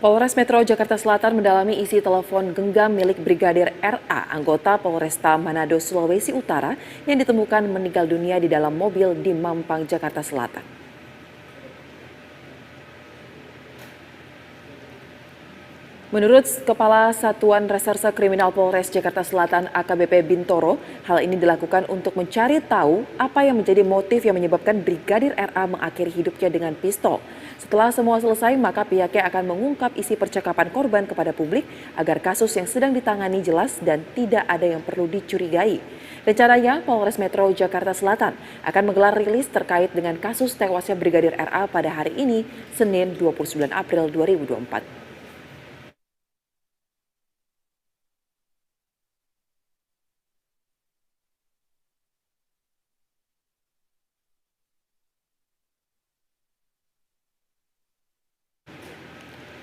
Polres Metro Jakarta Selatan mendalami isi telepon genggam milik Brigadir RA, anggota Polresta Manado, Sulawesi Utara, yang ditemukan meninggal dunia di dalam mobil di Mampang, Jakarta Selatan. Menurut Kepala Satuan Reserse Kriminal Polres Jakarta Selatan AKBP Bintoro, hal ini dilakukan untuk mencari tahu apa yang menjadi motif yang menyebabkan Brigadir RA mengakhiri hidupnya dengan pistol. Setelah semua selesai, maka pihaknya akan mengungkap isi percakapan korban kepada publik agar kasus yang sedang ditangani jelas dan tidak ada yang perlu dicurigai. Rencananya, Polres Metro Jakarta Selatan akan menggelar rilis terkait dengan kasus tewasnya Brigadir RA pada hari ini, Senin 29 April 2024.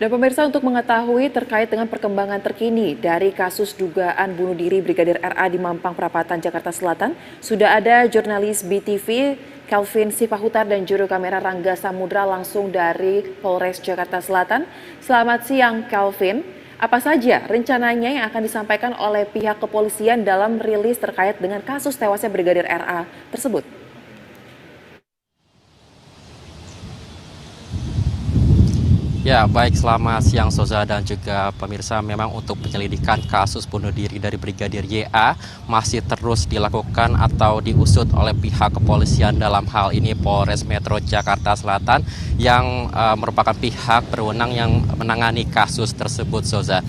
Dan pemirsa, untuk mengetahui terkait dengan perkembangan terkini dari kasus dugaan bunuh diri Brigadir RA di Mampang Perapatan, Jakarta Selatan, sudah ada jurnalis BTV Kelvin Sipahutar dan juru kamera Rangga Samudra langsung dari Polres Jakarta Selatan. Selamat siang, Kelvin. Apa saja rencananya yang akan disampaikan oleh pihak kepolisian dalam rilis terkait dengan kasus tewasnya Brigadir RA tersebut? Ya, baik, selamat siang Soza dan juga pemirsa. Memang untuk penyelidikan kasus bunuh diri dari Brigadir YA masih terus dilakukan atau diusut oleh pihak kepolisian, dalam hal ini Polres Metro Jakarta Selatan yang merupakan pihak berwenang yang menangani kasus tersebut, Soza.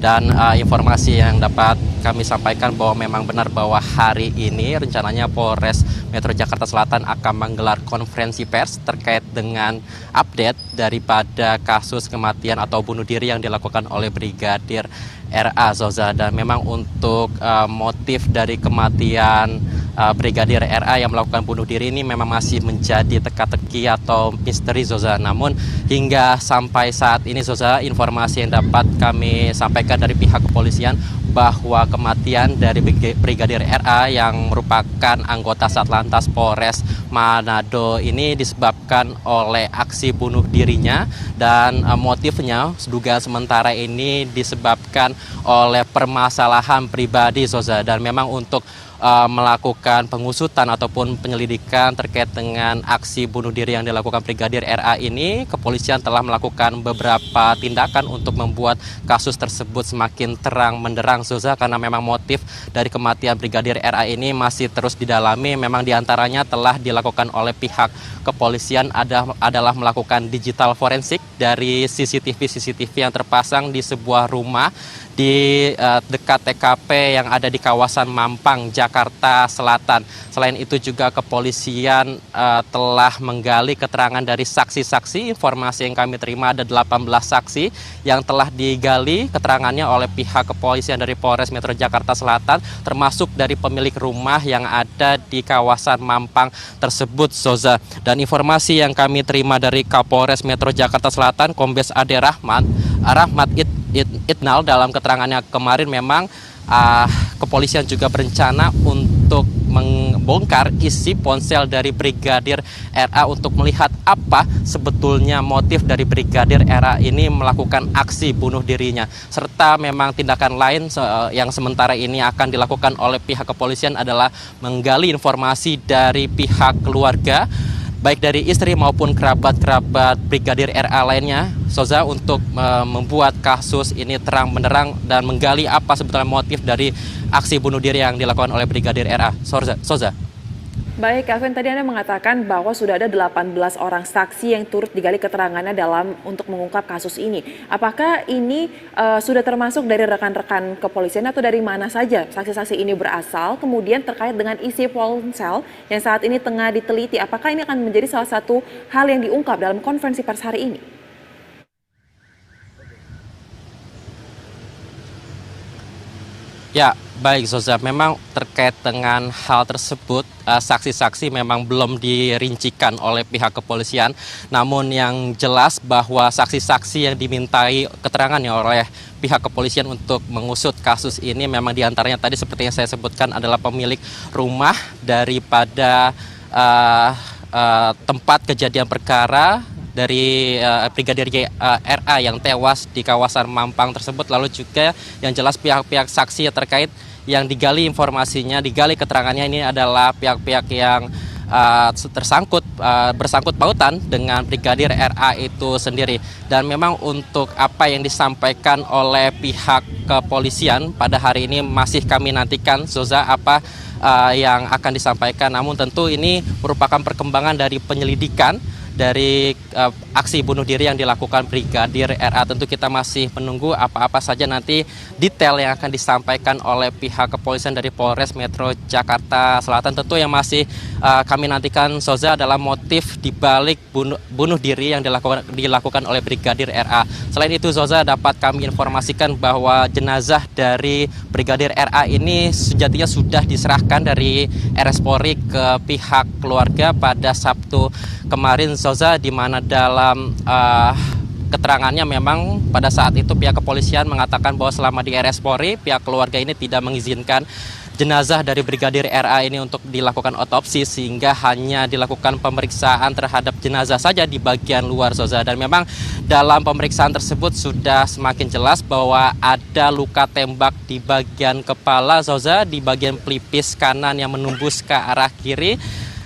Dan informasi yang dapat kami sampaikan bahwa memang benar bahwa hari ini rencananya Polres Metro Jakarta Selatan akan menggelar konferensi pers terkait dengan update daripada kasus kematian atau bunuh diri yang dilakukan oleh Brigadir RA, Zoza. Dan memang untuk motif dari kematian Brigadir RA yang melakukan bunuh diri ini memang masih menjadi teka-teki atau misteri, Zoza. Namun hingga sampai saat ini, Zoza, informasi yang dapat kami sampaikan dari pihak kepolisian bahwa kematian dari Brigadir RA yang merupakan anggota Satlantas Polres Manado ini disebabkan oleh aksi bunuh dirinya, dan motifnya dugaan sementara ini disebabkan oleh permasalahan pribadi, Soza. Dan memang untuk melakukan pengusutan ataupun penyelidikan terkait dengan aksi bunuh diri yang dilakukan Brigadir RA ini, kepolisian telah melakukan beberapa tindakan untuk membuat kasus tersebut semakin terang menderang, Soza, karena memang motif dari kematian Brigadir RA ini masih terus didalami. Memang diantaranya telah dilakukan oleh pihak kepolisian adalah melakukan digital forensik dari CCTV yang terpasang di sebuah rumah di dekat TKP yang ada di kawasan Mampang, Jakarta Selatan. Selain itu juga kepolisian telah menggali keterangan dari saksi-saksi. Informasi yang kami terima ada 18 saksi yang telah digali keterangannya oleh pihak kepolisian dari Polres Metro Jakarta Selatan, termasuk dari pemilik rumah yang ada di kawasan Mampang tersebut, Soza. Dan informasi yang kami terima dari Kapolres Metro Jakarta Selatan, Kombes Ade Rahmat Itnal, dalam keterangannya kemarin memang kepolisian juga berencana untuk membongkar isi ponsel dari Brigadir RA untuk melihat apa sebetulnya motif dari Brigadir RA ini melakukan aksi bunuh dirinya. Serta memang tindakan lain yang sementara ini akan dilakukan oleh pihak kepolisian adalah menggali informasi dari pihak keluarga, baik dari istri maupun kerabat-kerabat Brigadir RA lainnya, Soza, untuk membuat kasus ini terang benderang dan menggali apa sebetulnya motif dari aksi bunuh diri yang dilakukan oleh Brigadir RA. Soza. Baik, Kelvin, tadi Anda mengatakan bahwa sudah ada 18 orang saksi yang turut digali keterangannya untuk mengungkap kasus ini. Apakah ini sudah termasuk dari rekan-rekan kepolisian atau dari mana saja saksi-saksi ini berasal? Kemudian terkait dengan isi ponsel yang saat ini tengah diteliti, apakah ini akan menjadi salah satu hal yang diungkap dalam konferensi pers hari ini? Ya, baik, Zoza. Memang terkait dengan hal tersebut, saksi-saksi memang belum dirincikan oleh pihak kepolisian. Namun yang jelas bahwa saksi-saksi yang dimintai keterangannya oleh pihak kepolisian untuk mengusut kasus ini memang diantaranya tadi seperti yang saya sebutkan adalah pemilik rumah daripada tempat kejadian perkara dari Brigadir RA yang tewas di kawasan Mampang tersebut. Lalu juga yang jelas pihak-pihak saksi yang terkait yang digali informasinya, digali keterangannya ini adalah pihak-pihak yang bersangkut pautan dengan Brigadir RA itu sendiri. Dan memang untuk apa yang disampaikan oleh pihak kepolisian pada hari ini masih kami nantikan, Zoza, apa yang akan disampaikan. Namun tentu ini merupakan perkembangan dari penyelidikan dari aksi bunuh diri yang dilakukan Brigadir RA. Tentu kita masih menunggu apa-apa saja nanti detail yang akan disampaikan oleh pihak kepolisian dari Polres Metro Jakarta Selatan. Tentu yang masih kami nantikan, Soza, adalah motif dibalik bunuh diri yang dilakukan oleh Brigadir RA. Selain itu, Zoza, dapat kami informasikan bahwa jenazah dari Brigadir RA ini sejatinya sudah diserahkan dari RS Polri ke pihak keluarga pada Sabtu kemarin, Zoza, di mana dalam keterangannya memang pada saat itu pihak kepolisian mengatakan bahwa selama di RS Polri pihak keluarga ini tidak mengizinkan jenazah dari Brigadir RA ini untuk dilakukan otopsi, sehingga hanya dilakukan pemeriksaan terhadap jenazah saja di bagian luar, Zoza. Dan memang dalam pemeriksaan tersebut sudah semakin jelas bahwa ada luka tembak di bagian kepala, Zoza, di bagian pelipis kanan yang menembus ke arah kiri,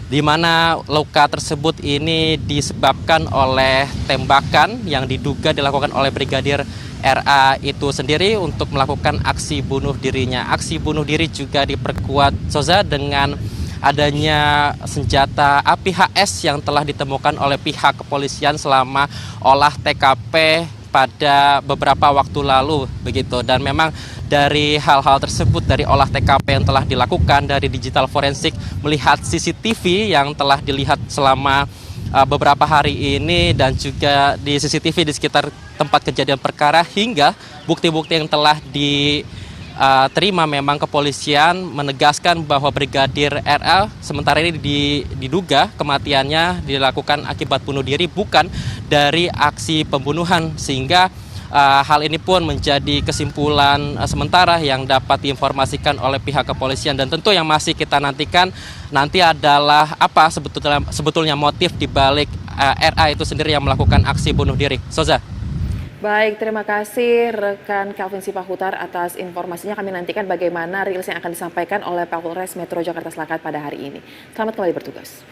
di mana luka tersebut ini disebabkan oleh tembakan yang diduga dilakukan oleh Brigadir RA itu sendiri untuk melakukan aksi bunuh dirinya. Aksi bunuh diri juga diperkuat, Zoza, dengan adanya senjata api HS yang telah ditemukan oleh pihak kepolisian selama olah TKP pada beberapa waktu lalu, begitu. Dan memang dari hal-hal tersebut, dari olah TKP yang telah dilakukan, dari digital forensik, melihat CCTV yang telah dilihat selama beberapa hari ini, dan juga di CCTV di sekitar tempat kejadian perkara, hingga bukti-bukti yang telah diterima, memang kepolisian menegaskan bahwa Brigadir RA sementara ini diduga kematiannya dilakukan akibat bunuh diri, bukan dari aksi pembunuhan, sehingga hal ini pun menjadi kesimpulan sementara yang dapat diinformasikan oleh pihak kepolisian. Dan tentu yang masih kita nantikan nanti adalah apa sebetulnya motif dibalik RA itu sendiri yang melakukan aksi bunuh diri. Soza. Baik, terima kasih rekan Calvin Sipahutar atas informasinya. Kami nantikan bagaimana rilis yang akan disampaikan oleh Polres Metro Jakarta Selatan pada hari ini. Selamat kembali bertugas.